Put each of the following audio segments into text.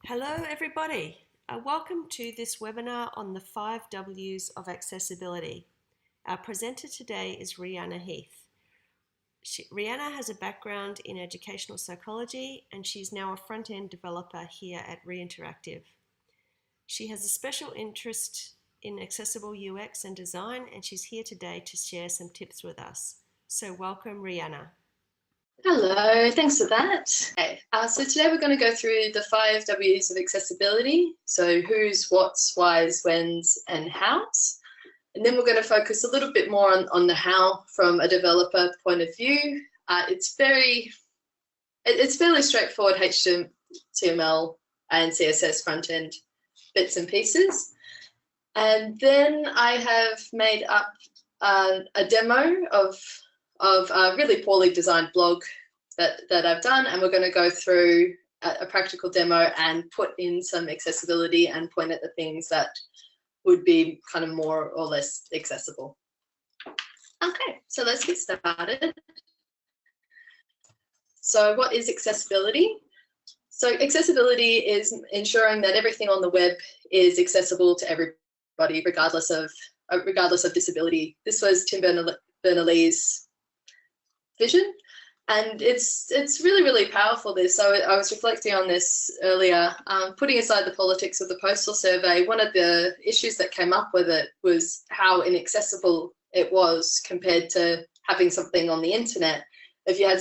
Hello everybody. Welcome to this webinar on the 5 W's of accessibility. Our presenter today is Rihanna Heath. Rihanna has a background in educational psychology and she's now a front-end developer here at Reinteractive. She has a special interest in accessible UX and design, and she's here today to share some tips with us. So welcome, Rihanna. Hello, thanks for that. Okay, so today we're going to go through the 5 W's of accessibility. So who's, what's, why's, when's, and how's. And then we're going to focus a little bit more on the how from a developer point of view. It's fairly straightforward HTML and CSS front-end bits and pieces. And then I have made up a demo of a really poorly designed blog that I've done, and we're going to go through a practical demo and put in some accessibility and point at the things that would be kind of more or less accessible. Okay, so let's get started. So what is accessibility? So accessibility is ensuring that everything on the web is accessible to everybody, regardless of disability. This was Tim Berners-Lee's vision, and it's really, really powerful. So I was reflecting on this earlier, putting aside the politics of the postal survey. One of the issues that came up with it was how inaccessible it was compared to having something on the internet. If you have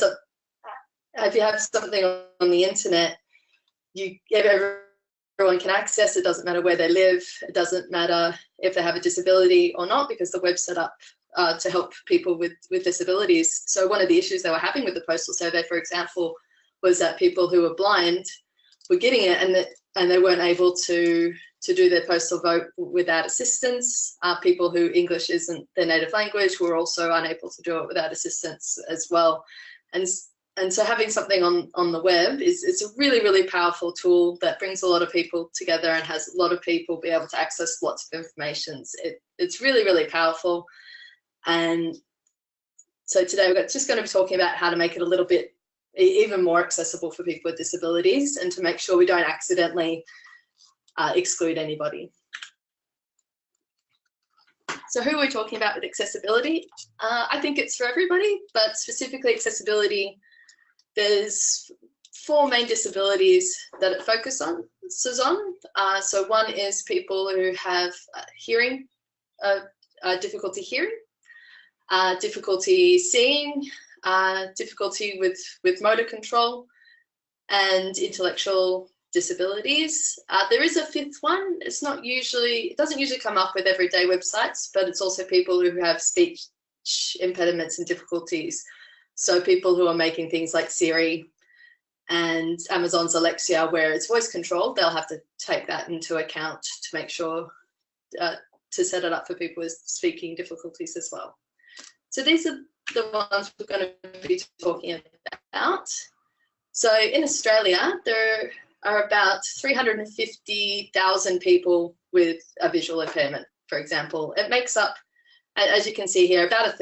something on the internet, everyone can access it. Doesn't matter where they live. It doesn't matter if they have a disability or not, because the web's set up to help people with disabilities. So one of the issues they were having with the postal survey, for example, was that people who were blind were getting it and they weren't able to do their postal vote without assistance. People who English isn't their native language were also unable to do it without assistance as well. And so having something on the web is a really, really powerful tool that brings a lot of people together and has a lot of people be able to access lots of information. It's really, really powerful. And so today we're just going to be talking about how to make it a little bit even more accessible for people with disabilities, and to make sure we don't accidentally exclude anybody. So who are we talking about with accessibility? I think it's for everybody, but specifically accessibility, there's 4 main disabilities that it focuses on. So one is people who have hearing, difficulty hearing, difficulty seeing, difficulty with motor control, and intellectual disabilities. There is a 5th one. It doesn't usually come up with everyday websites, but it's also people who have speech impediments and difficulties. So people who are making things like Siri and Amazon's Alexa, where it's voice controlled, they'll have to take that into account to make sure to set it up for people with speaking difficulties as well. So these are the ones we're going to be talking about. So in Australia, there are about 350,000 people with a visual impairment, for example. It makes up, as you can see here, about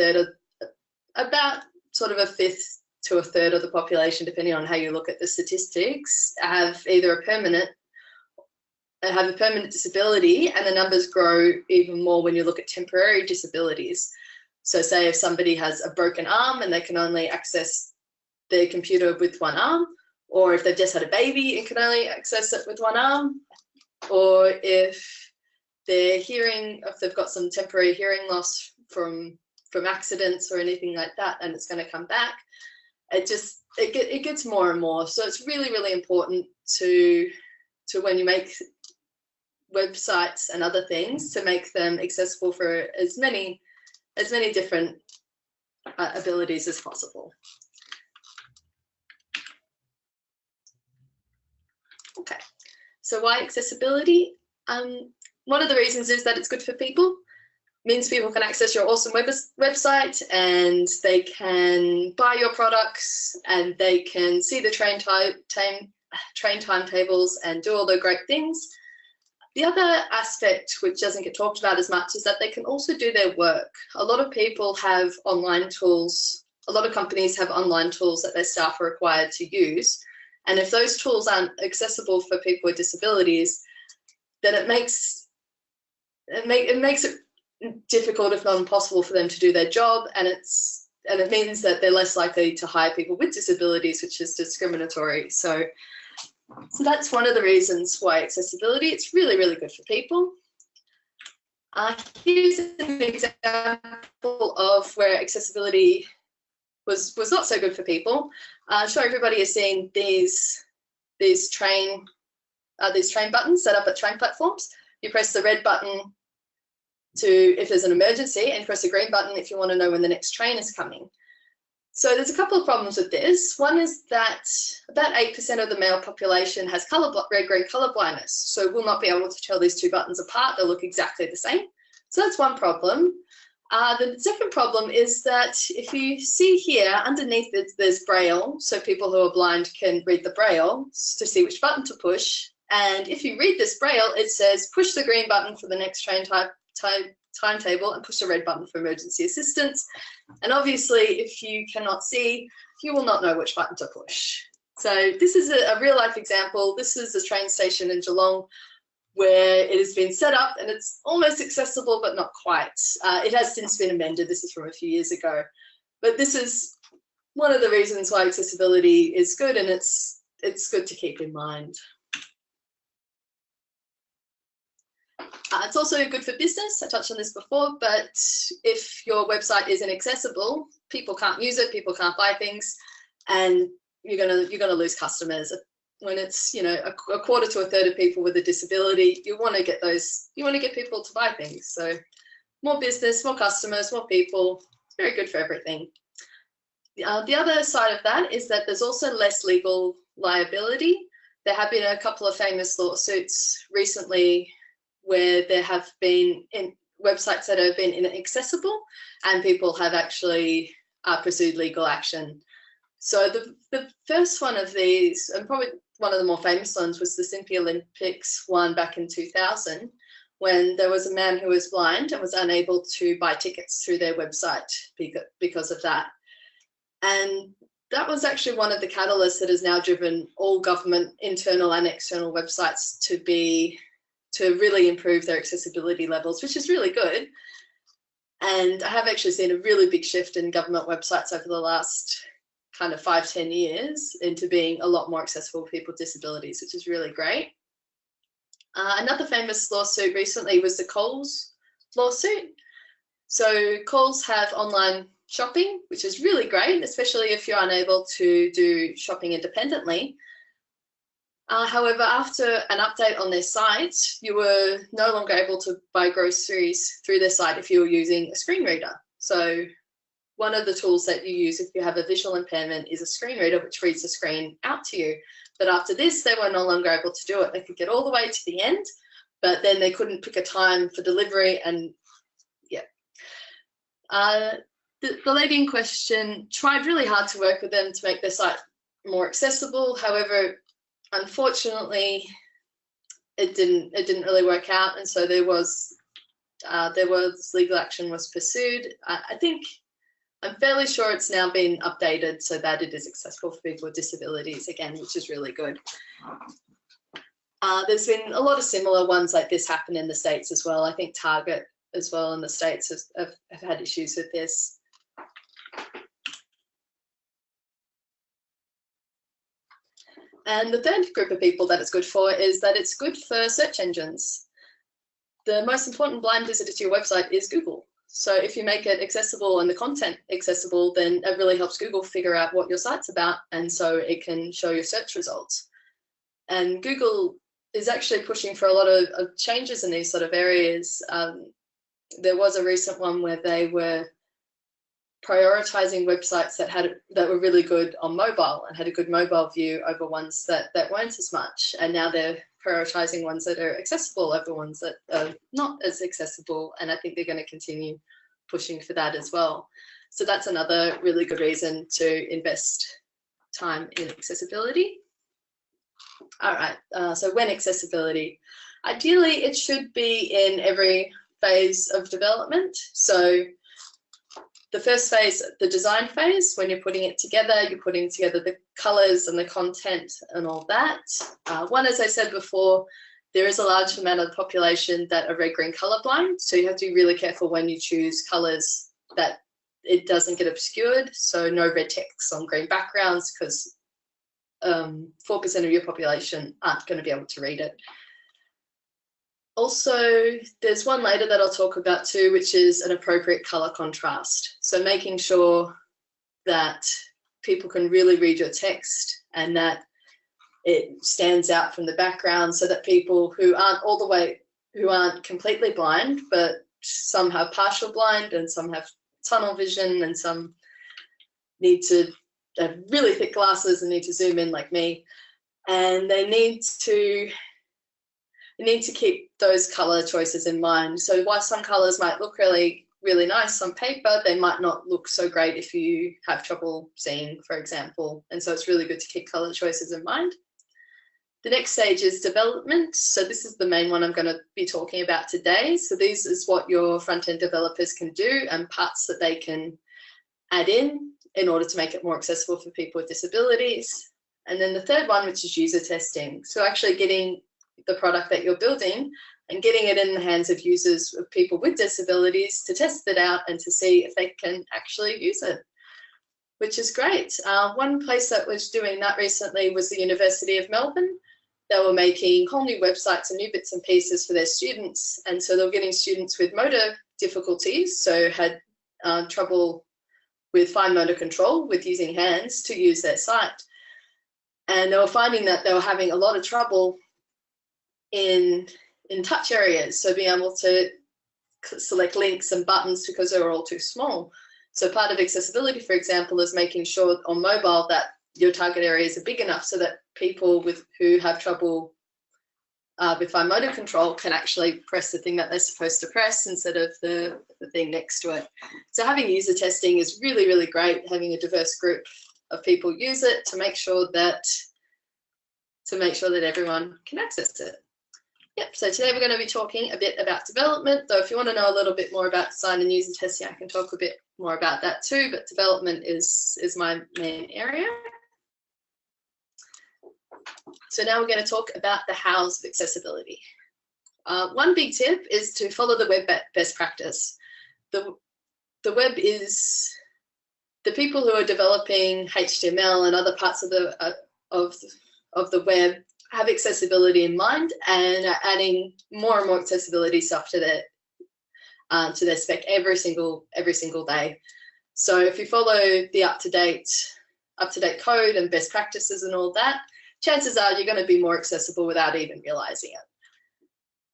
sort of a 1/5 to a 1/3 of the population, depending on how you look at the statistics, have either a permanent disability, and the numbers grow even more when you look at temporary disabilities. So say if somebody has a broken arm and they can only access their computer with one arm, or if they've just had a baby and can only access it with one arm, or if they've got some temporary hearing loss from accidents or anything like that, and it's going to come back. It gets more and more. So it's really, really important to when you make websites and other things, to make them accessible for as many different abilities as possible. Okay, so why accessibility? One of the reasons is that it's good for people. Means people can access your awesome website, and they can buy your products, and they can see the train timetables and do all the great things. The other aspect, which doesn't get talked about as much, is that they can also do their work. A lot of people have online tools. A lot of companies have online tools that their staff are required to use, And if those tools aren't accessible for people with disabilities, then it makes it difficult, if not impossible, for them to do their job, and it means that they're less likely to hire people with disabilities, which is discriminatory. So that's one of the reasons why accessibility, it's really, really good for people. Here's an example of where accessibility was not so good for people. I'm sure everybody has seen these train buttons set up at train platforms. You press the red button if there's an emergency, and press the green button if you want to know when the next train is coming. So there's a couple of problems with this. One is that about 8% of the male population has red-green colour blindness, so we'll not be able to tell these two buttons apart. They'll look exactly the same. So that's one problem. The second problem is that if you see here, underneath it, there's Braille, so people who are blind can read the Braille to see which button to push. And if you read this Braille, it says push the green button for the next train timetable and push the red button for emergency assistance. And obviously, if you cannot see, you will not know which button to push. So this is a real-life example. This is a train station in Geelong where it has been set up and it's almost accessible, but not quite. It has since been amended. This is from a few years ago. But this is one of the reasons why accessibility is good, and it's good to keep in mind. It's also good for business. I touched on this before, but if your website isn't accessible, people can't use it, people can't buy things, and you're gonna lose customers. When it's, you know, a quarter to a third of people with a disability, you want to get people to buy things. So more business, more customers, more people. It's very good for everything. The other side of that is that there's also less legal liability. There have been a couple of famous lawsuits recently where there have been websites that have been inaccessible, and people have actually pursued legal action. So the first one of these, and probably one of the more famous ones, was the Cynthia Olympics one back in 2000, when there was a man who was blind and was unable to buy tickets through their website because of that. And that was actually one of the catalysts that has now driven all government internal and external websites to really improve their accessibility levels, which is really good. And I have actually seen a really big shift in government websites over the last kind of 5-10 years into being a lot more accessible for people with disabilities, which is really great. Another famous lawsuit recently was the Coles lawsuit. So Coles have online shopping, which is really great, especially if you're unable to do shopping independently. However, after an update on their site, you were no longer able to buy groceries through their site if you were using a screen reader. So one of the tools that you use if you have a visual impairment is a screen reader, which reads the screen out to you. But after this, they were no longer able to do it. They could get all the way to the end, but then they couldn't pick a time for delivery. And yeah, the lady in question tried really hard to work with them to make their site more accessible. However, unfortunately, it didn't really work out, and so there was legal action was pursued. I'm fairly sure it's now been updated so that it is accessible for people with disabilities again, which is really good. There's been a lot of similar ones like this happen in the States as well. I think Target as well in the States have had issues with this. And the third group of people that it's good for is that it's good for search engines. The most important blind visitor to your website is Google. So if you make it accessible and the content accessible, then it really helps Google figure out what your site's about, and so it can show your search results. And Google is actually pushing for a lot of changes in these sort of areas. There was a recent one where they were prioritizing websites that were really good on mobile and had a good mobile view over ones that weren't as much, and now they're prioritizing ones that are accessible over ones that are not as accessible, and I think they're going to continue pushing for that as well. So that's another really good reason to invest time in accessibility. All right, so when accessibility, ideally it should be in every phase of development. So the first phase, the design phase, when you're putting it together, you're putting together the colors and the content and all that. One, as I said before, there is a large amount of the population that are red-green colorblind, so you have to be really careful when you choose colors that it doesn't get obscured. So no red text on green backgrounds, because 4% of your population aren't going to be able to read it. Also, there's one later that I'll talk about too, which is an appropriate color contrast. So making sure that people can really read your text and that it stands out from the background, so that people who aren't completely blind, but some have partial blind and some have tunnel vision and some need to have really thick glasses and need to zoom in like me, and they need to keep those color choices in mind. So while some colors might look really, really nice on paper, they might not look so great if you have trouble seeing, for example. And so it's really good to keep color choices in mind. The next stage is development. So this is the main one I'm going to be talking about today. So this is what your front-end developers can do and parts that they can add in order to make it more accessible for people with disabilities. And then the third one, which is user testing. So actually getting the product that you're building and getting it in the hands of users, of people with disabilities, to test it out and to see if they can actually use it, which is great. One place that was doing that recently was the University of Melbourne. They were making whole new websites and new bits and pieces for their students. And so they were getting students with motor difficulties, so had trouble with fine motor control with using hands, to use their site. And they were finding that they were having a lot of trouble in touch areas. So being able to select links and buttons because they were all too small. So part of accessibility, for example, is making sure on mobile that your target areas are big enough so that people who have trouble with fine motor control can actually press the thing that they're supposed to press instead of the thing next to it. So having user testing is really, really great, having a diverse group of people use it to make sure that everyone can access it. Yep, so today we're going to be talking a bit about development, though if you want to know a little bit more about design and user testing, I can talk a bit more about that too, but development is my main area. So now we're going to talk about the hows of accessibility. One big tip is to follow the web best practice. The web is, the people who are developing HTML and other parts of the web have accessibility in mind and are adding more and more accessibility stuff to their spec every single day. So if you follow the up-to-date code and best practices and all that, chances are you're going to be more accessible without even realizing it.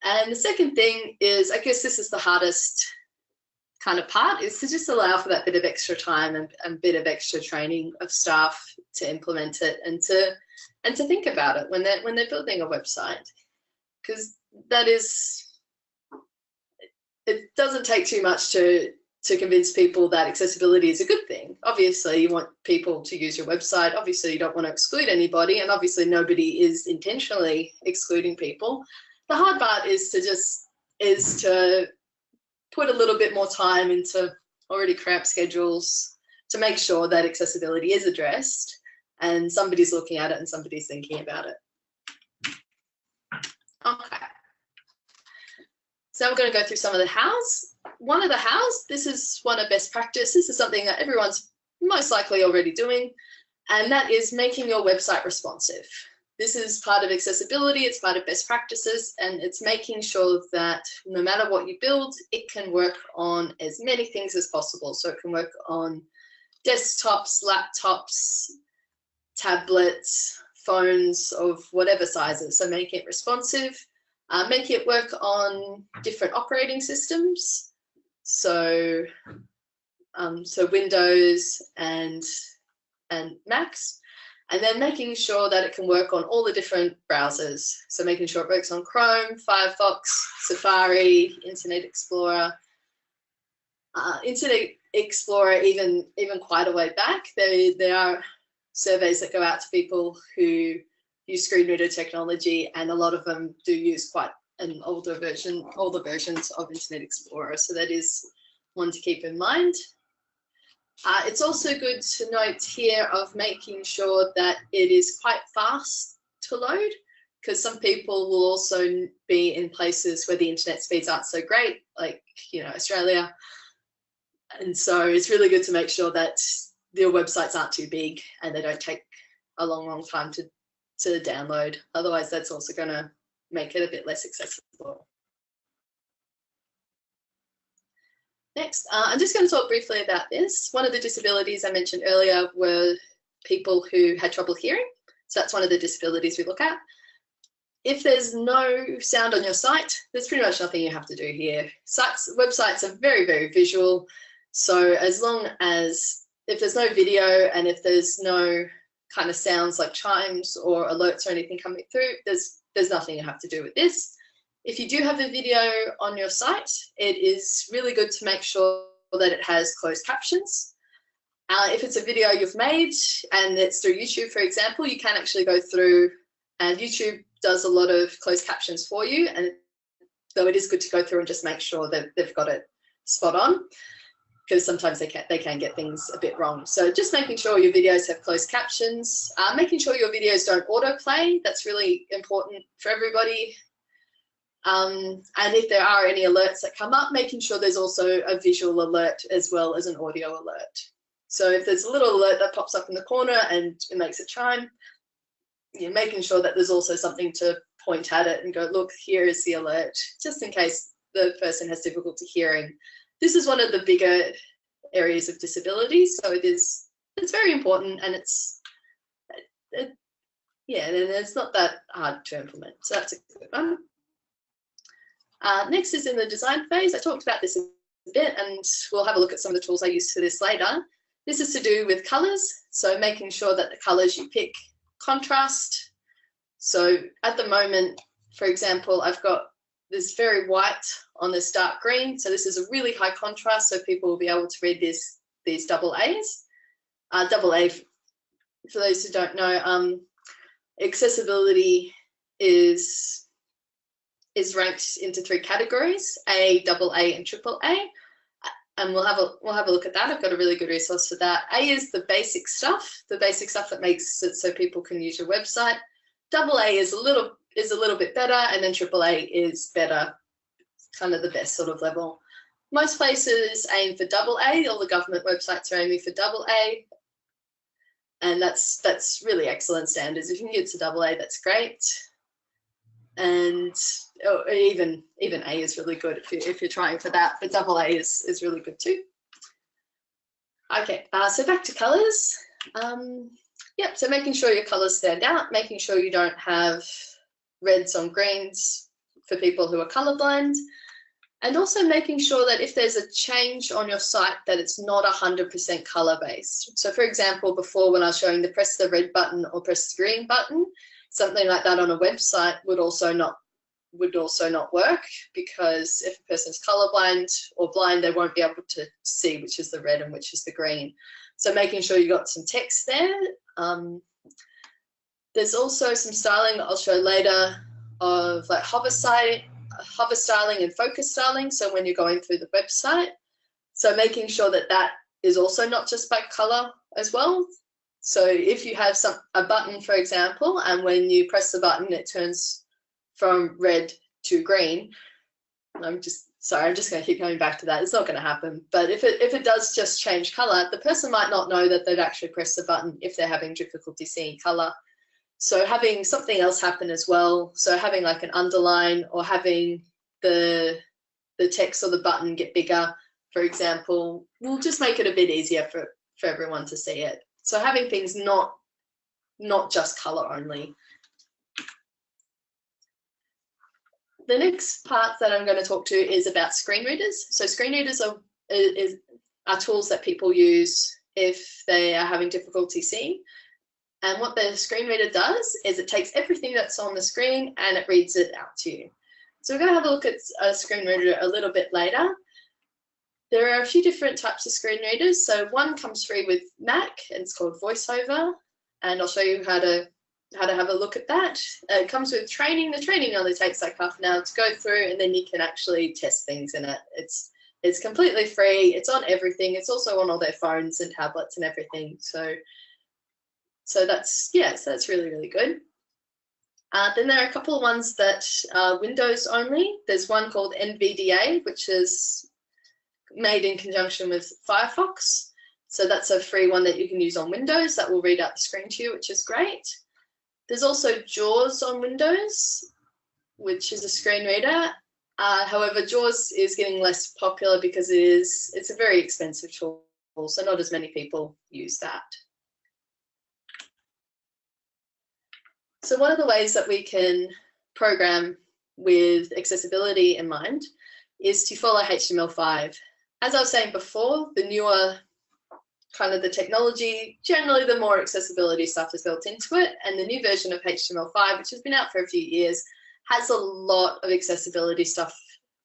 And the second thing is, I guess this is the hardest kind of part, is to just allow for that bit of extra time and bit of extra training of staff to implement it and to think about it when they're building a website, because it doesn't take too much to convince people that accessibility is a good thing. Obviously, you want people to use your website. Obviously, you don't want to exclude anybody, and obviously nobody is intentionally excluding people. The hard part is to put a little bit more time into already cramped schedules to make sure that accessibility is addressed and somebody's looking at it and somebody's thinking about it. Okay. So we're going to go through some of the hows. One of the hows, this is one of best practice. This is something that everyone's most likely already doing, and that is making your website responsive. This is part of accessibility, it's part of best practices, and it's making sure that no matter what you build, it can work on as many things as possible. So it can work on desktops, laptops, tablets, phones of whatever sizes. So making it responsive, making it work on different operating systems. So Windows and Macs, and then making sure that it can work on all the different browsers. So making sure it works on Chrome, Firefox, Safari, Internet Explorer. Internet Explorer, even quite a way back. There are surveys that go out to people who use screen reader technology, and a lot of them do use quite an older versions of Internet Explorer. So that is one to keep in mind. It's also good to note here of making sure that it is quite fast to load, because some people will also be in places where the internet speeds aren't so great, like, you know, Australia. And so it's really good to make sure that your websites aren't too big and they don't take a long time to download. Otherwise, that's also going to make it a bit less accessible. Next, I'm just going to talk briefly about this. One of the disabilities I mentioned earlier were people who had trouble hearing. So that's one of the disabilities we look at. If there's no sound on your site, there's pretty much nothing you have to do here. Websites are very, very visual. So as long as, if there's no video and if there's no kind of sounds like chimes or alerts or anything coming through, there's nothing you have to do with this. If you do have a video on your site, it is really good to make sure that it has closed captions. If it's a video you've made and it's through YouTube, for example, you can actually go through, and YouTube does a lot of closed captions for you. And though it is good to go through and just make sure that they've got it spot on, because sometimes they can get things a bit wrong. So just making sure your videos have closed captions, making sure your videos don't autoplay. That's really important for everybody. And if there are any alerts that come up, making sure there's also a visual alert as well as an audio alert. So if there's a little alert that pops up in the corner and it makes a chime, you're making sure that there's also something to point at it and go, look, here is the alert, just in case the person has difficulty hearing. This is one of the bigger areas of disability, so it's very important, and it's not that hard to implement. So that's a good one. Next is in the design phase. I talked about this a bit, and we'll have a look at some of the tools I use for this later. This is to do with colors, so making sure that the colors you pick contrast. So at the moment, for example, I've got this very white on this dark green, so this is a really high contrast, so people will be able to read these double A's. Double A, for those who don't know, accessibility is ranked into 3 categories: A, double A, and triple A. And we'll have a look at that. I've got a really good resource for that. A is the basic stuff that makes it so people can use your website. Double A is a little bit better, and then triple A is better, kind of the best sort of level. Most places aim for double A. All the government websites are aiming for double A, and that's really excellent standards. If you can get to double A, that's great. And even A is really good if you're trying for that, but double A is really good too. Okay, so back to colors. Yep, so making sure your colors stand out, making sure you don't have reds on greens for people who are colorblind, and also making sure that if there's a change on your site that it's not 100% color based. So for example, before when I was showing the press the red button or press the green button, something like that on a website would also not work, because if a person's colorblind or blind, they won't be able to see which is the red and which is the green. So making sure you got some text there. There's also some styling that I'll show later of like hover styling and focus styling. So when you're going through the website, so making sure that that is also not just by color as well. So if you have a button, for example, and when you press the button, it turns from red to green. I'm just going to keep coming back to that. It's not going to happen. But if it does just change color, the person might not know that they've actually pressed the button if they're having difficulty seeing color. So having something else happen as well. So having like an underline, or having the text or the button get bigger, for example, will just make it a bit easier for everyone to see it. So having things not just color only. The next part that I'm going to talk to is about screen readers. So screen readers are tools that people use if they are having difficulty seeing. And what the screen reader does is it takes everything that's on the screen and it reads it out to you. So we're going to have a look at a screen reader a little bit later. There are a few different types of screen readers. So one comes free with Mac, and it's called VoiceOver, and I'll show you how to have a look at that. It comes with training. The training only takes like half an hour to go through, and then you can actually test things in it. It's It's completely free. It's on everything. It's also on all their phones and tablets and everything. So that's, yeah, so that's really, really good. Then there are a couple of ones that are Windows only. There's one called NVDA, which is made in conjunction with Firefox. So that's a free one that you can use on Windows that will read out the screen to you, which is great. There's also JAWS on Windows, which is a screen reader. However, JAWS is getting less popular because it's a very expensive tool, so not as many people use that. So one of the ways that we can program with accessibility in mind is to follow HTML5. As I was saying before, the newer kind of the technology, generally the more accessibility stuff is built into it, and the new version of HTML5, which has been out for a few years, has a lot of accessibility stuff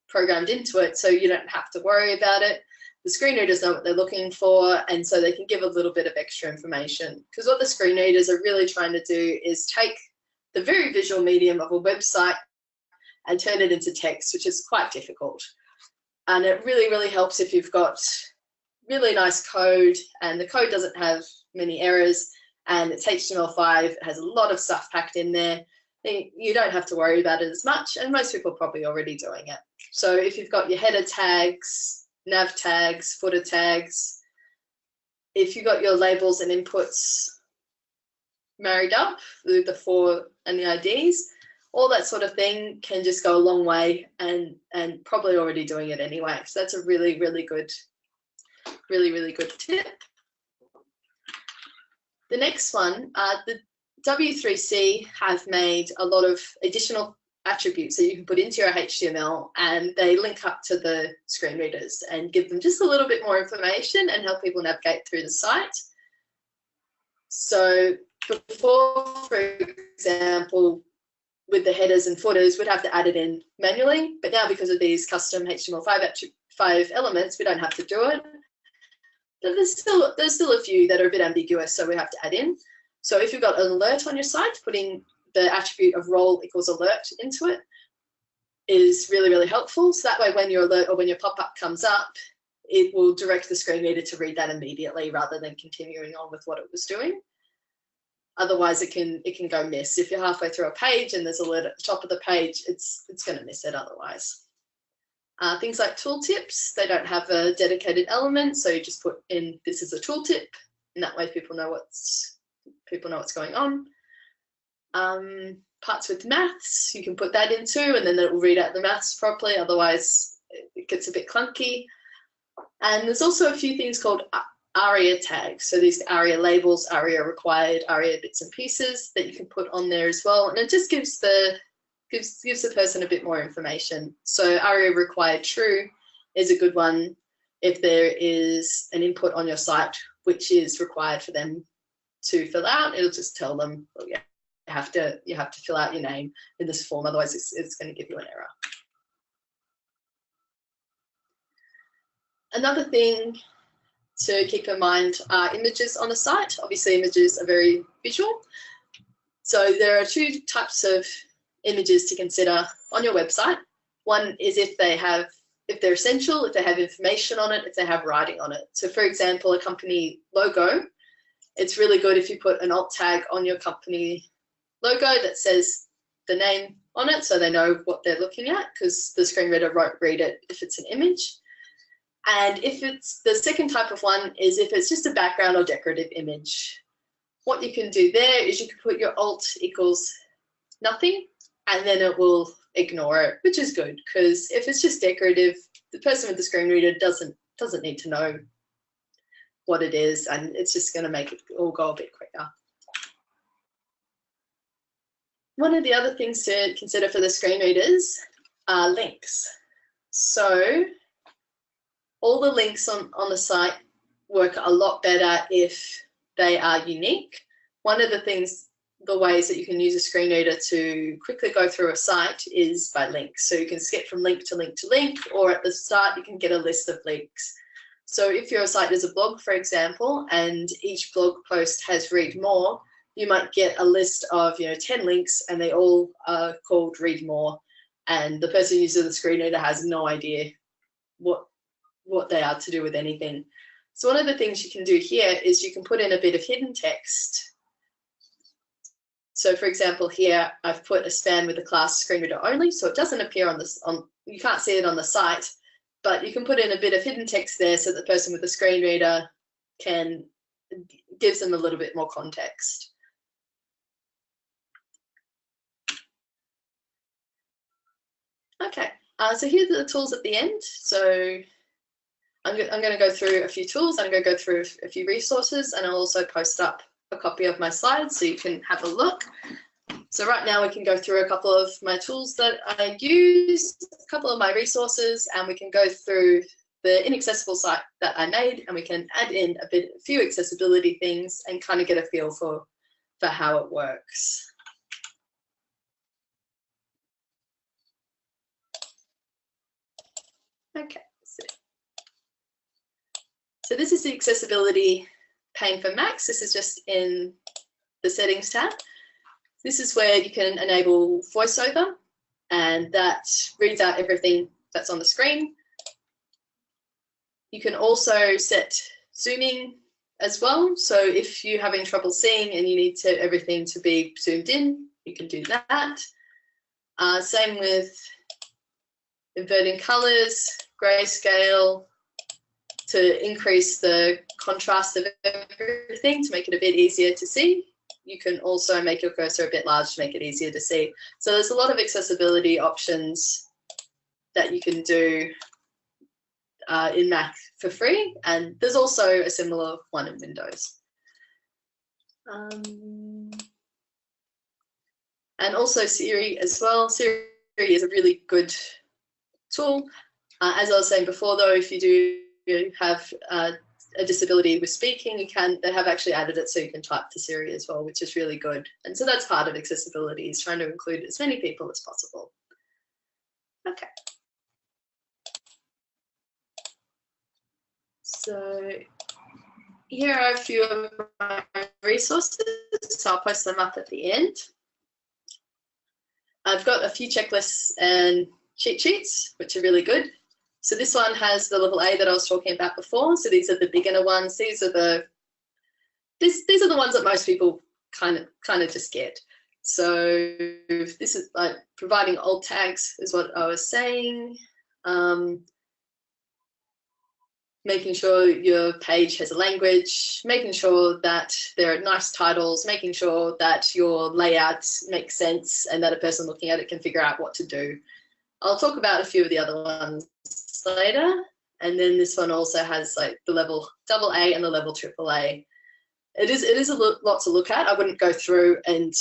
programmed into it, so you don't have to worry about it. The screen readers know what they're looking for, and so they can give a little bit of extra information. Because what the screen readers are really trying to do is take the very visual medium of a website and turn it into text, which is quite difficult. And it really, really helps if you've got really nice code and the code doesn't have many errors and it's HTML5, it has a lot of stuff packed in there. You don't have to worry about it as much, and most people are probably already doing it. So if you've got your header tags, nav tags, footer tags, if you've got your labels and inputs married up with the for and the IDs, all that sort of thing can just go a long way, and probably already doing it anyway. So that's a really, really good tip. The next one, the W3C have made a lot of additional attributes that you can put into your HTML, and they link up to the screen readers and give them just a little bit more information and help people navigate through the site. So before, for example, with the headers and footers, we'd have to add it in manually, but now because of these custom HTML5 elements, we don't have to do it. But there's still a few that are a bit ambiguous, so we have to add in. So if you've got an alert on your site, putting the attribute of role equals alert into it is really, really helpful. So that way when your alert or when your pop-up comes up, it will direct the screen reader to read that immediately rather than continuing on with what it was doing. Otherwise it can go miss. If you're halfway through a page and there's an alert at the top of the page, it's going to miss it otherwise. Things like tooltips, they don't have a dedicated element, so you just put in this is a tooltip, and that way people know what's going on. Parts with maths, you can put that in too, and then it will read out the maths properly, otherwise it gets a bit clunky. And there's also a few things called ARIA tags, so these ARIA labels, ARIA required, ARIA bits and pieces that you can put on there as well, and it just gives the person a bit more information. So ARIA required true is a good one if there is an input on your site which is required for them to fill out. It'll just tell them, well, yeah, you have to fill out your name in this form, otherwise it's going to give you an error. Another thing to keep in mind are images on a site. Obviously images are very visual. So there are two types of images to consider on your website. One is if they're essential, if they have information on it, if they have writing on it. So for example, a company logo, it's really good if you put an alt tag on your company logo that says the name on it so they know what they're looking at, because the screen reader won't read it if it's an image. And if it's the second type of one is if it's just a background or decorative image. What you can do there is you can put your alt equals nothing, and then it will ignore it, which is good, because if it's just decorative, the person with the screen reader doesn't need to know what it is, and it's just going to make it all go a bit quicker. One of the other things to consider for the screen readers are links. So all the links on the site work a lot better if they are unique. One of the ways that you can use a screen reader to quickly go through a site is by links. So you can skip from link to link to link, or at the start you can get a list of links. So if your site is a blog, for example, and each blog post has read more, you might get a list of 10 links and they all are called read more, and the person using the screen reader has no idea what what they are to do with anything. So one of the things you can do here is you can put in a bit of hidden text. So for example, here I've put a span with the class screen reader only, so it doesn't appear on this, you can't see it on the site, but you can put in a bit of hidden text there so the person with the screen reader gives them a little bit more context. Okay, so here are the tools at the end. So I'm going to go through a few tools. I'm going to go through a few resources, and I'll also post up a copy of my slides so you can have a look. So right now we can go through a couple of my tools that I use, a couple of my resources, and we can go through the inaccessible site that I made, and we can add in a few accessibility things and kind of get a feel for how it works. Okay, so this is the accessibility pane for Macs. This is just in the settings tab. This is where you can enable voiceover, and that reads out everything that's on the screen. You can also set zooming as well. So if you're having trouble seeing and you need everything to be zoomed in, you can do that. Same with inverting colors, grayscale, to increase the contrast of everything to make it a bit easier to see. You can also make your cursor a bit large to make it easier to see. So there's a lot of accessibility options that you can do in Mac for free, and there's also a similar one in Windows. And also Siri as well. Siri is a really good tool. As I was saying before though, if you do have a disability with speaking, they have actually added it so you can type to Siri as well, which is really good. And so that's part of accessibility, is trying to include as many people as possible. Okay. So here are a few of my resources, so I'll post them up at the end. I've got a few checklists and cheat sheets, which are really good. So this one has the level A that I was talking about before. So these are the beginner ones. These are the ones that most people kind of just get. So this is like providing alt tags is what I was saying. Making sure your page has a language, making sure that there are nice titles, making sure that your layout makes sense and that a person looking at it can figure out what to do. I'll talk about a few of the other ones later. And then this one also has like the level AA and the level AAA. It is a lot to look at. I wouldn't go through and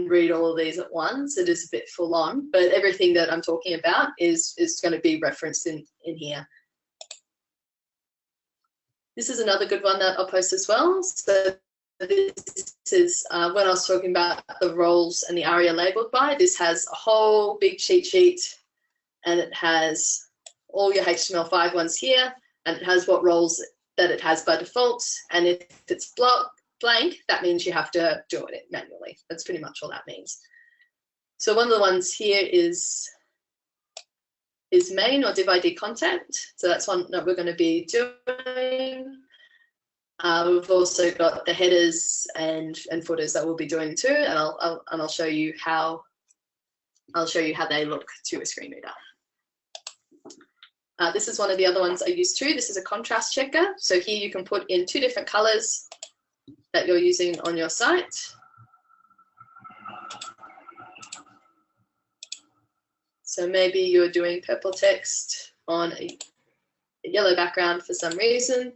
read all of these at once. It is a bit full on, but everything that I'm talking about is going to be referenced in here. This is another good one that I'll post as well. So this is when I was talking about the roles and the ARIA labeled by. This has a whole big cheat sheet, and it has all your HTML5 ones here, and it has what roles that it has by default. And if it's blank, that means you have to do it manually. That's pretty much all that means. So one of the ones here is main or div ID content. So that's one that we're going to be doing. We've also got the headers and footers that we'll be doing too, and I'll show you how they look to a screen reader. This is one of the other ones I use too. This is a contrast checker. So here you can put in 2 different colors that you're using on your site. So maybe you're doing purple text on a yellow background for some reason,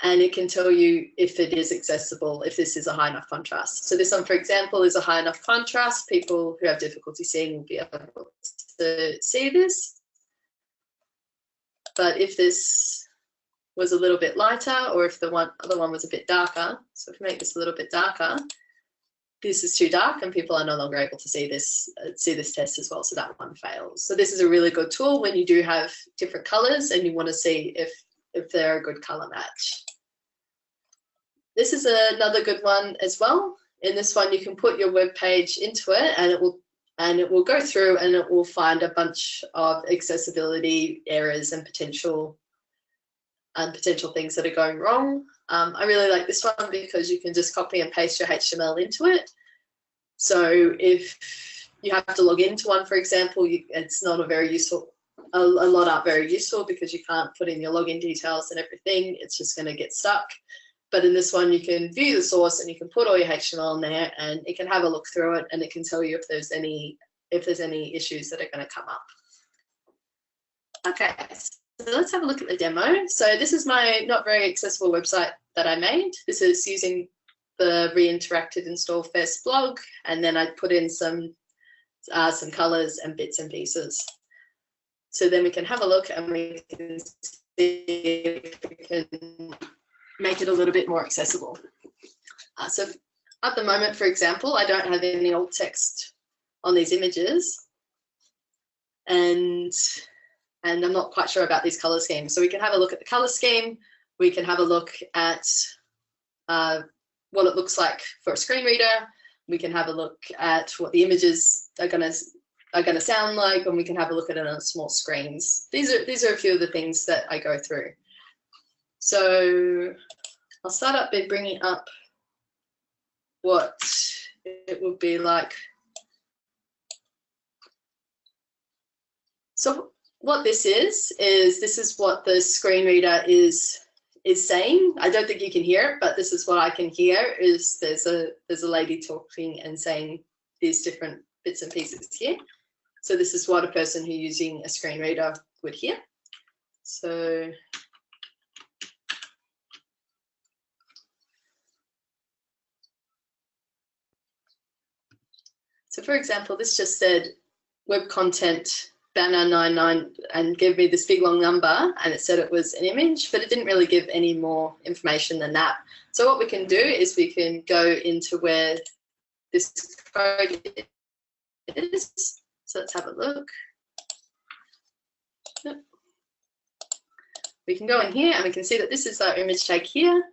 and it can tell you if it is accessible, if this is a high enough contrast. So this one, for example, is a high enough contrast. People who have difficulty seeing will be able to see this. But if this was a little bit lighter, or if the other one was a bit darker, so if we make this a little bit darker, this is too dark and people are no longer able to see this test as well, so that one fails. So this is a really good tool when you do have different colors and you want to see if they're a good color match. This is another good one as well. In this one, you can put your web page into it, and it will and it will go through and it will find a bunch of accessibility errors and potential things that are going wrong. I really like this one because you can just copy and paste your HTML into it. So if you have to log into one, for example, it's not a very useful, a lot aren't very useful because you can't put in your login details and everything. It's just going to get stuck. But in this one, you can view the source and you can put all your HTML in there, and it can have a look through it, and it can tell you if there's any issues that are going to come up. Okay, so let's have a look at the demo. So this is my not very accessible website that I made. This is using the reinteractive install first blog, and then I put in some colors and bits and pieces. So then we can have a look and we can see if we can make it a little bit more accessible. So at the moment, for example, I don't have any alt text on these images, and I'm not quite sure about these color schemes. So we can have a look at the color scheme. We can have a look at what it looks like for a screen reader. We can have a look at what the images are going to sound like, and we can have a look at it on small screens. These are a few of the things that I go through. So I'll start up by bringing up what it would be like. So what this is this is what the screen reader is saying. I don't think you can hear it, but this is what I can hear. Is there's a lady talking and saying these different bits and pieces here. So this is what a person who's using a screen reader would hear. So for example, this just said web content banner 99 and gave me this big long number, and it said it was an image, but it didn't really give any more information than that. So what we can do is we can go into where this code is. So let's have a look. We can go in here and we can see that this is our image tag here,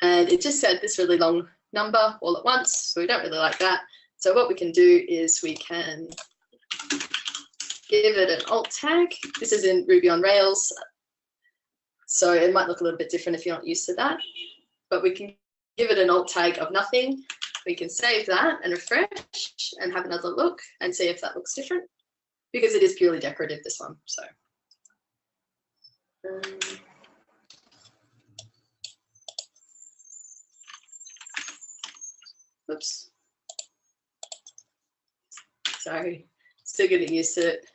and it just said this really long number all at once, so we don't really like that. So what we can do is we can give it an alt tag. This is in Ruby on Rails, so it might look a little bit different if you're not used to that, but we can give it an alt tag of nothing. We can save that and refresh and have another look and see if that looks different, because it is purely decorative, this one. So oops. Sorry, still getting used to it.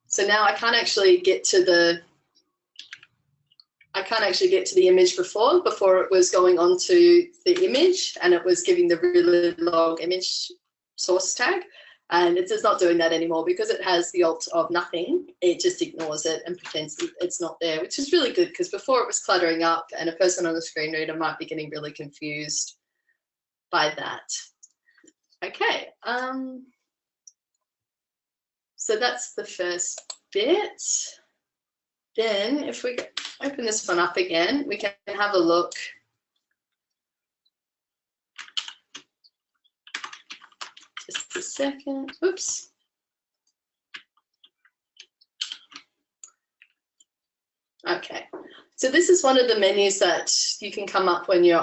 So now I can't actually get to the image before it was going onto the image, and it was giving the really long image source tag. And it's not doing that anymore because it has the alt of nothing. It just ignores it and pretends it's not there, which is really good, because before it was cluttering up and a person on the screen reader might be getting really confused by that. Okay, so that's the first bit. Then if we open this one up again, we can have a look. Just a second, oops. Okay, so this is one of the menus that you can come up when you're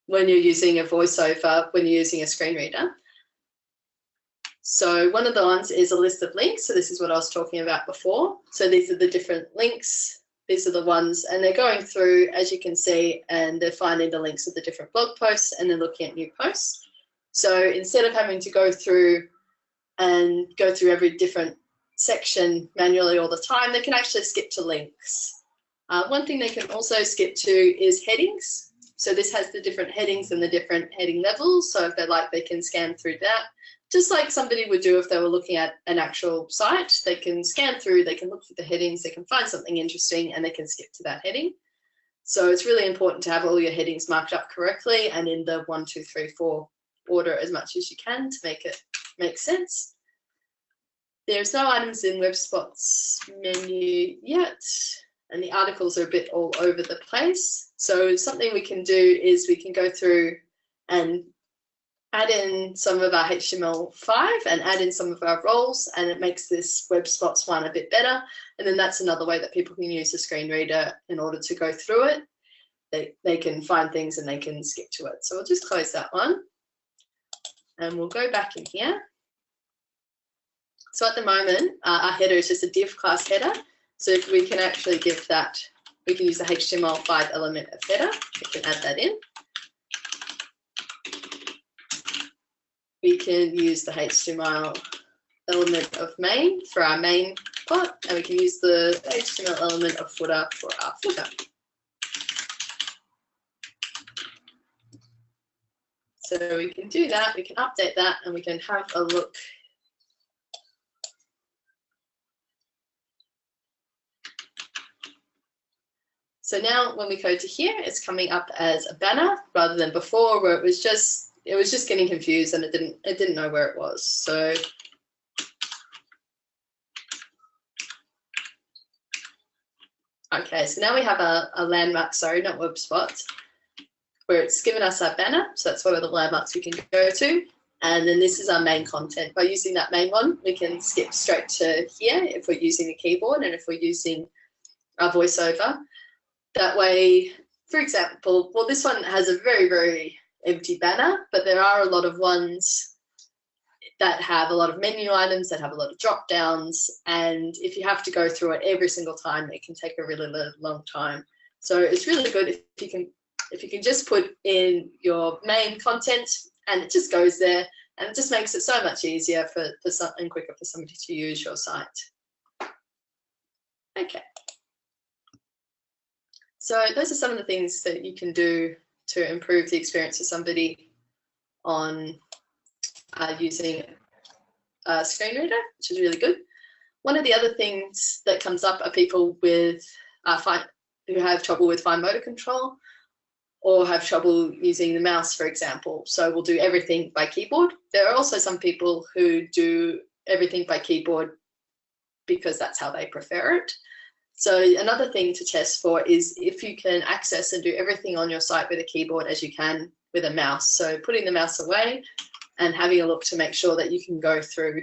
using a voiceover, when you're using a screen reader. So one of the ones is a list of links. So this is what I was talking about before. So these are the different links. These are the ones, and they're going through, as you can see, and they're finding the links of the different blog posts, and they're looking at new posts. So instead of having to go through every different section manually all the time, they can actually skip to links. One thing they can also skip to is headings. So this has the different headings and the different heading levels. So if they like, they can scan through that. Just like somebody would do if they were looking at an actual site, they can scan through, they can look at the headings, they can find something interesting, and they can skip to that heading. So it's really important to have all your headings marked up correctly and in the 1, 2, 3, 4 order as much as you can to make it make sense. There's no items in WebSpot's menu yet. and the articles are a bit all over the place. So something we can do is we can go through and add in some of our HTML5 and add in some of our roles, and it makes this web spots one a bit better. And then that's another way that people can use the screen reader in order to go through it. They can find things and they can skip to it. So we'll just close that one and we'll go back in here. So at the moment, our header is just a div class header. So if we can actually give that, we can use the HTML5 element of header. We can add that in. We can use the HTML element of main for our main plot, and we can use the HTML element of footer for our footer. So we can do that, we can update that, and we can have a look. So now when we go to here, it's coming up as a banner rather than before where it was just getting confused and it didn't know where it was. So okay, so now we have a landmark, sorry, not web spot, where it's given us our banner. So that's one of the landmarks we can go to. And then this is our main content. By using that main one, we can skip straight to here if we're using the keyboard and if we're using our voiceover. That way, for example, well, this one has a very, very empty banner, but there are a lot of ones that have a lot of menu items, that have a lot of drop downs, and if you have to go through it every single time, it can take a really long time. So it's really good if you can just put in your main content and it just goes there, and it just makes it so much easier and quicker for somebody to use your site. Okay. So those are some of the things that you can do to improve the experience of somebody on using a screen reader, which is really good. One of the other things that comes up are people with who have trouble with fine motor control or have trouble using the mouse, for example. So we'll do everything by keyboard. There are also some people who do everything by keyboard because that's how they prefer it. So another thing to test for is if you can access and do everything on your site with a keyboard as you can with a mouse. So putting the mouse away and having a look to make sure that you can go through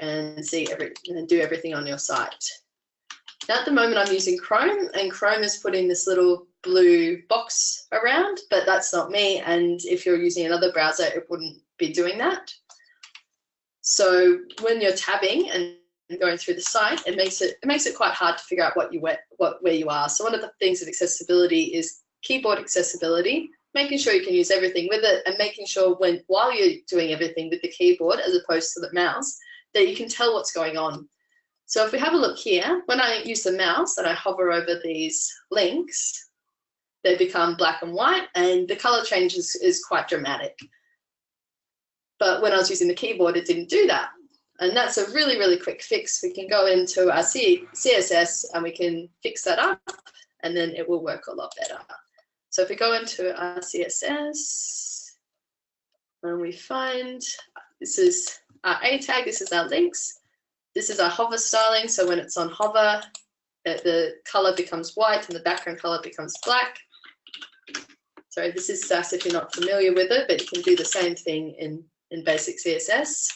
and see and do everything on your site. Now at the moment I'm using Chrome, and Chrome is putting this little blue box around, but that's not me, and if you're using another browser it wouldn't be doing that. So when you're tabbing and going through the site, it makes it quite hard to figure out where you are. So one of the things with accessibility is keyboard accessibility, making sure you can use everything with it, and making sure while you're doing everything with the keyboard as opposed to the mouse, that you can tell what's going on. So if we have a look here, when I use the mouse and I hover over these links, they become black and white, and the color change is quite dramatic. But when I was using the keyboard, it didn't do that. And that's a really, really quick fix. We can go into our CSS and we can fix that up, and then it will work a lot better. So if we go into our CSS and we find, this is our A tag, this is our links, this is our hover styling. So when it's on hover, the color becomes white and the background color becomes black. Sorry, this is Sass if you're not familiar with it, but you can do the same thing in basic CSS.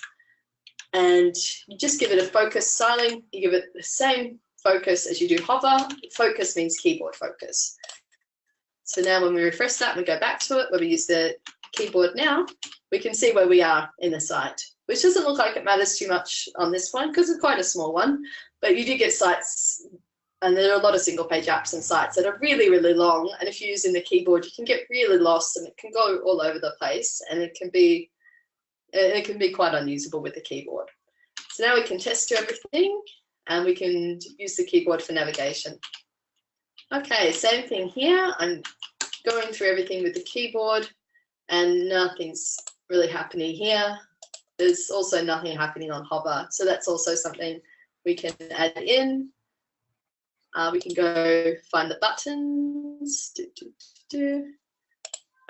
And you just give it a focus styling. You give it the same focus as you do hover. Focus means keyboard focus. So now when we refresh that and we go back to it, where we use the keyboard now, we can see where we are in the site, which doesn't look like it matters too much on this one because it's quite a small one, but you do get sites, and there are a lot of single page apps and sites that are really, really long, and if you're using the keyboard, you can get really lost and it can go all over the place, and it can be quite unusable with the keyboard. So now we can test through everything and we can use the keyboard for navigation. Okay, same thing here. I'm going through everything with the keyboard and nothing's really happening here. There's also nothing happening on hover. So that's also something we can add in. We can go find the buttons.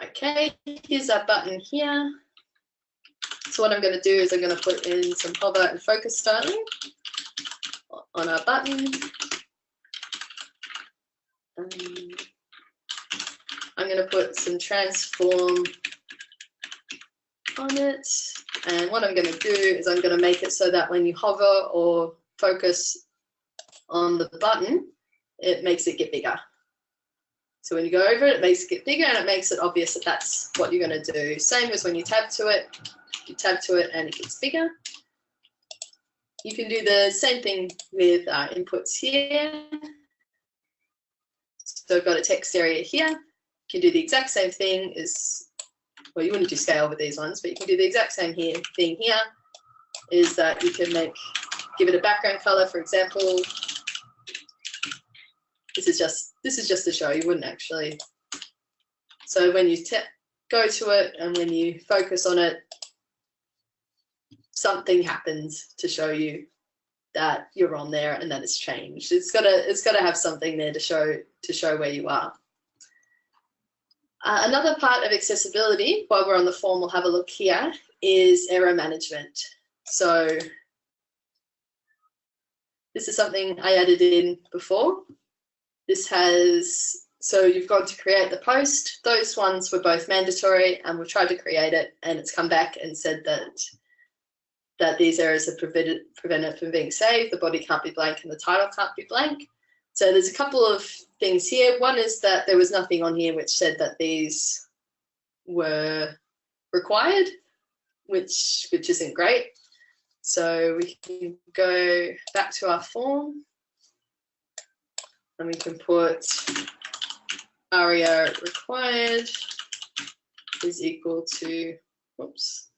Okay, here's our button here. So what I'm going to do is I'm going to put in some hover and focus styling. on our button. I'm going to put some transform on it. And what I'm going to do is I'm going to make it so that when you hover or focus on the button, it makes it get bigger. So when you go over it, it makes it get bigger and it makes it obvious that that's what you're going to do. Same as when you tab to it. You tab to it and it gets bigger. You can do the same thing with inputs here. So I've got a text area here. You can do the exact same thing as, well, you wouldn't do scale with these ones, but you can do the exact same thing here, is that you can give it a background color, for example. This is just to show, you wouldn't actually. So when you go to it and when you focus on it, something happens to show you that you're on there and that it's changed. It's got to have something there to show where you are. Another part of accessibility, while we're on the form, we'll have a look here, is error management. So this is something I added in before. This has, so you've got to create the post. Those ones were both mandatory and we've tried to create it and it's come back and said that these errors are prevented from being saved. The body can't be blank and the title can't be blank. So there's a couple of things here. One is that there was nothing on here which said that these were required, which isn't great. So we can go back to our form and we can put aria required is equal to, oops,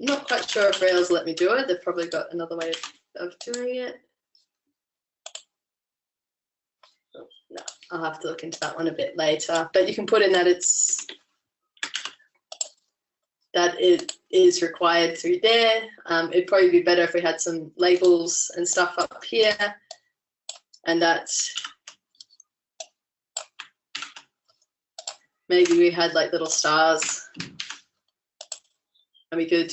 not quite sure if Rails let me do it. They've probably got another way of doing it. Oh, no, I'll have to look into that one a bit later. But you can put in that it is required through there. It'd probably be better if we had some labels and stuff up here, and that maybe we had like little stars. And we could,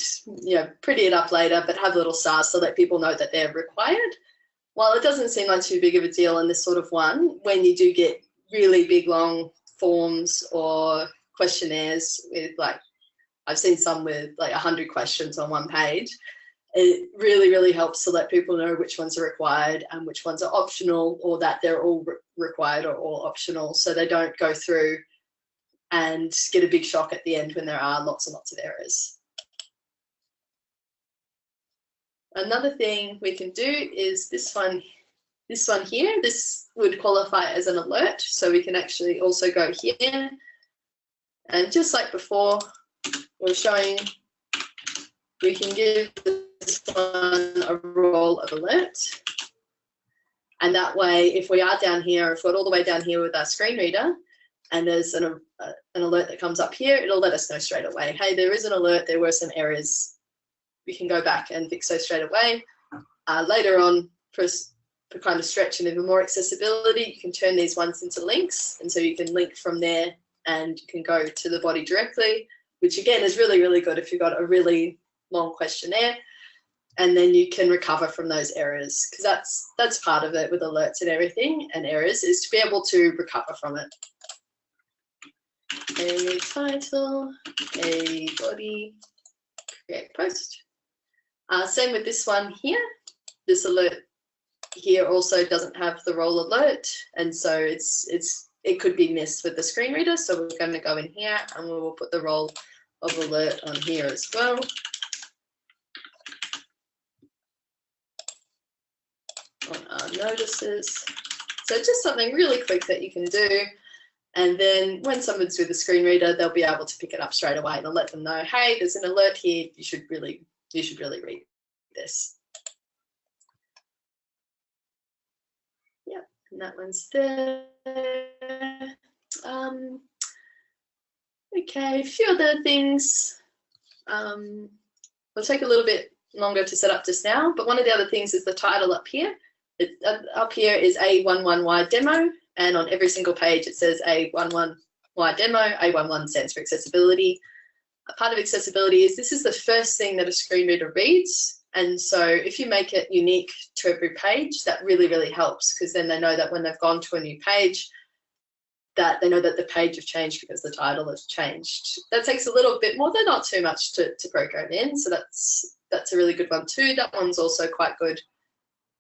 pretty it up later, but have little stars so that people know that they're required. While it doesn't seem like too big of a deal in this sort of one, when you do get really big, long forms or questionnaires with I've seen some with 100 questions on one page, it really, really helps to let people know which ones are required and which ones are optional, or that they're all required or all optional, so they don't go through and get a big shock at the end when there are lots and lots of errors. Another thing we can do is this one here. This would qualify as an alert, so we can actually also go here, and just like before we're showing, we can give this one a role of alert, and that way if we are down here, if we're all the way down here with our screen reader and there's an alert that comes up here, it'll let us know straight away, hey, there is an alert, there were some errors. We can go back and fix those straight away. Later on, for kind of stretching even more accessibility, you can turn these ones into links, and so you can link from there and you can go to the body directly, which again is really, really good if you've got a really long questionnaire, and then you can recover from those errors, because that's part of it with alerts and everything and errors, is to be able to recover from it. A title, a body, create post. Same with this one here. This alert here also doesn't have the role alert, and so it could be missed with the screen reader. So we're going to go in here and we will put the role of alert on here as well. On our notices. So just something really quick that you can do, and then when someone's with the screen reader, they'll be able to pick it up straight away and let them know, hey, there's an alert here. You should really read this. Yeah, and that one's there. Okay, a few other things. Will take a little bit longer to set up just now, but one of the other things is the title up here. Up here is A11Y demo, and on every single page it says A11Y demo. A11 stands for accessibility. A part of accessibility is this is the first thing that a screen reader reads. And so if you make it unique to every page, that really, really helps, because then they know that when they've gone to a new page, that they know that the page have changed because the title has changed. That takes a little bit more, though not too much to program in. So that's a really good one too. That one's also quite good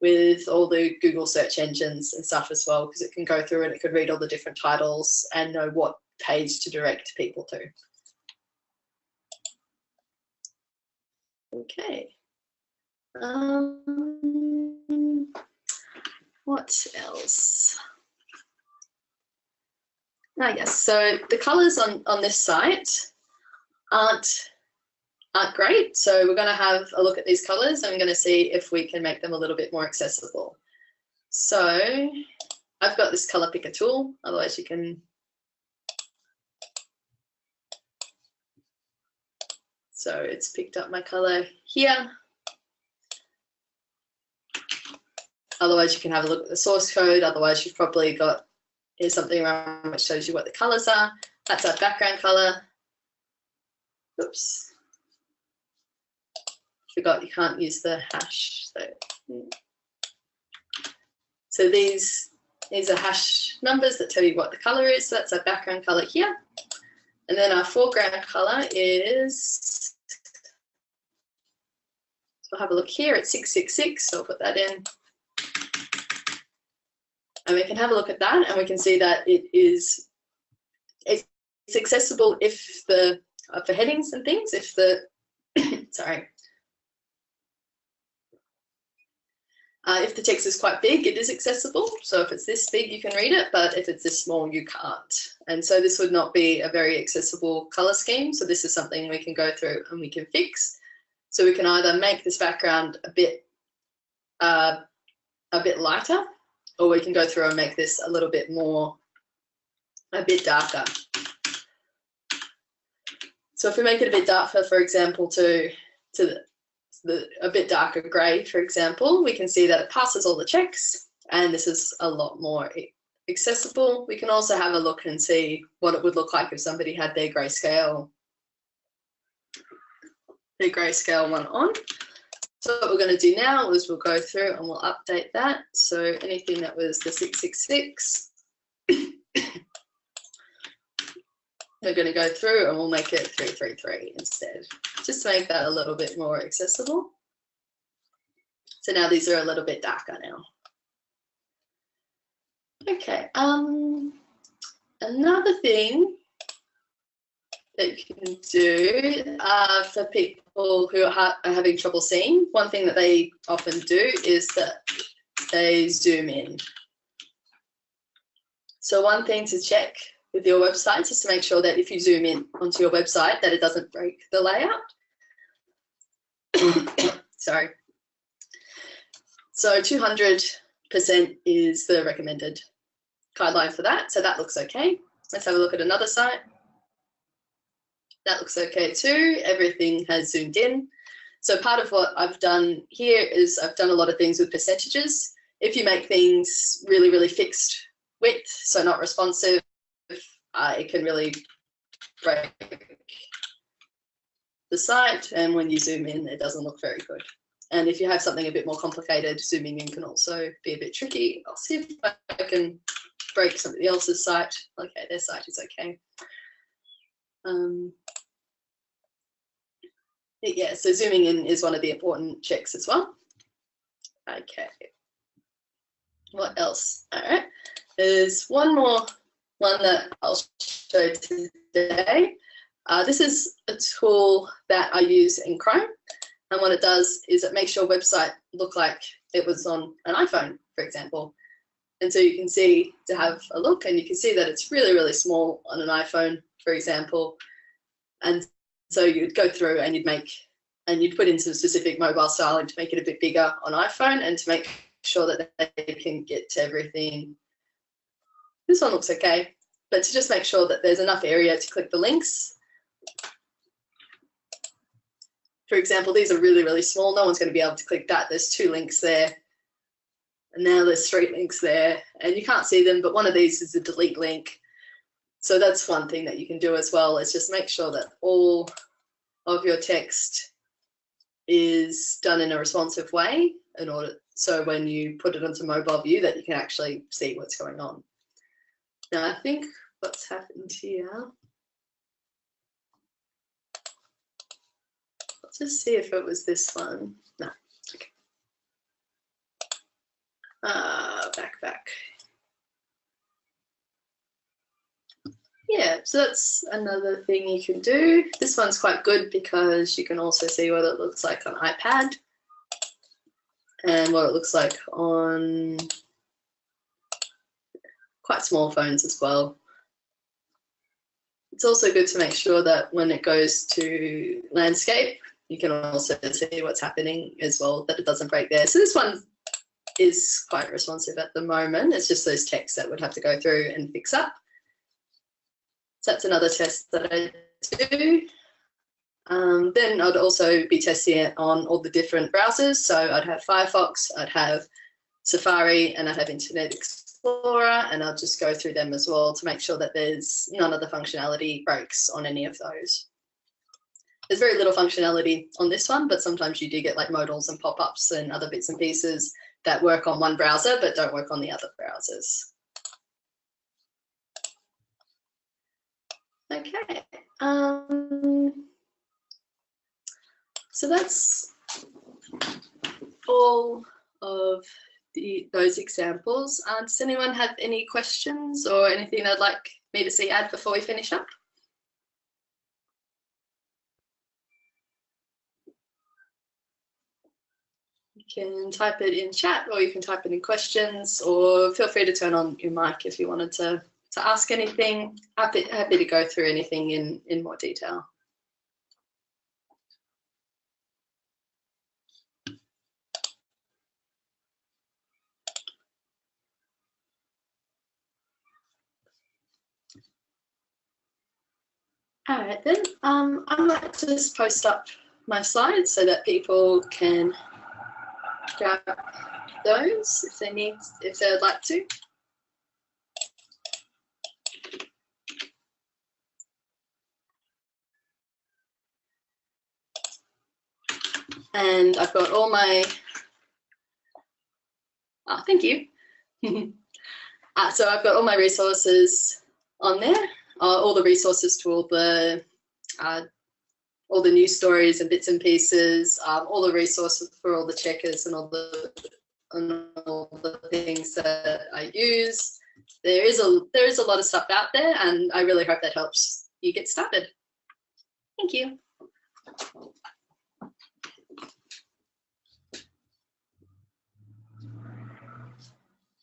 with all the Google search engines and stuff as well, because it can go through and it could read all the different titles and know what page to direct people to. Okay. What else? Yes, so the colors on this site aren't great. So we're going to have a look at these colors and we're going to see if we can make them a little bit more accessible. So I've got this color picker tool, otherwise you can. So it's picked up my color here. Otherwise you can have a look at the source code. Otherwise you've probably got, here's something around which shows you what the colors are. That's our background color. Oops. Forgot you can't use the hash. So these are hash numbers that tell you what the color is. So that's our background color here. And then our foreground color is, so we'll have a look here at 666. So I'll put that in. And we can have a look at that and we can see that it's accessible if the, for headings and things, if the, sorry. If the text is quite big, it is accessible. So if it's this big, you can read it, but if it's this small, you can't. And so this would not be a very accessible color scheme. So this is something we can go through and we can fix. So we can either make this background a bit lighter, or we can go through and make this a little bit more, a bit darker. So if we make it a bit darker, for example, to a bit darker grey, for example, we can see that it passes all the checks and this is a lot more accessible. We can also have a look and see what it would look like if somebody had their grayscale one on. So what we're going to do now is we'll go through and we'll update that. So anything that was the 666, we're going to go through and we'll make it 333 instead, just to make that a little bit more accessible. So now these are a little bit darker now. Okay, another thing that you can do for people who are having trouble seeing, one thing that they often do is that they zoom in. So one thing to check with your website is to make sure that if you zoom in onto your website that it doesn't break the layout. Sorry. So 200% is the recommended guideline for that. So that looks okay. Let's have a look at another site. That looks okay too. Everything has zoomed in. So part of what I've done here is I've done a lot of things with percentages. If you make things really, really fixed width, so not responsive, it can really break the site, and when you zoom in it doesn't look very good. And if you have something a bit more complicated, zooming in can also be a bit tricky. I'll see if I can break somebody else's site. Okay, their site is okay. Yeah, so zooming in is one of the important checks as well. Okay, what else? All right, there's one more one that I'll show today. This is a tool that I use in Chrome, and what it does is it makes your website look like it was on an iPhone, for example. And so you can see, to have a look, and you can see that it's really, really small on an iPhone, for example. And so you'd go through and you'd put in some specific mobile styling to make it a bit bigger on iPhone and to make sure that they can get to everything. This one looks okay, but to just make sure that there's enough area to click the links. For example, these are really, really small. No one's going to be able to click that. There's 2 links there. And now there's 3 links there. And you can't see them, but one of these is a delete link. So that's one thing that you can do as well, is just make sure that all of your text is done in a responsive way in order, so when you put it onto mobile view that you can actually see what's going on. Now I think what's happened here, let's just see if it was this one. No, okay. Back. Yeah, so that's another thing you can do. This one's quite good because you can also see what it looks like on iPad and what it looks like on quite small phones as well. It's also good to make sure that when it goes to landscape, you can also see what's happening as well, that it doesn't break there. So this one is quite responsive at the moment. It's just those texts that would have to go through and fix up. So that's another test that I do. Then I'd also be testing it on all the different browsers. So I'd have Firefox, I'd have Safari, and I'd have Internet Explorer, and I'll just go through them as well to make sure that there's none of the functionality breaks on any of those. There's very little functionality on this one, but sometimes you do get like modals and pop-ups and other bits and pieces that work on one browser but don't work on the other browsers. Okay, so that's all of those examples. Does anyone have any questions or anything they'd like me to see add before we finish up? You can type it in chat, or you can type it in questions, or feel free to turn on your mic if you wanted to ask anything. Happy to go through anything in more detail. All right then, I might just post up my slides so that people can grab those if they'd like to. And I've got all my, thank you. So I've got all my resources on there, all the resources to all the news stories and bits and pieces, all the resources for all the checkers and all the things that I use. There is a lot of stuff out there, and I really hope that helps you get started. Thank you.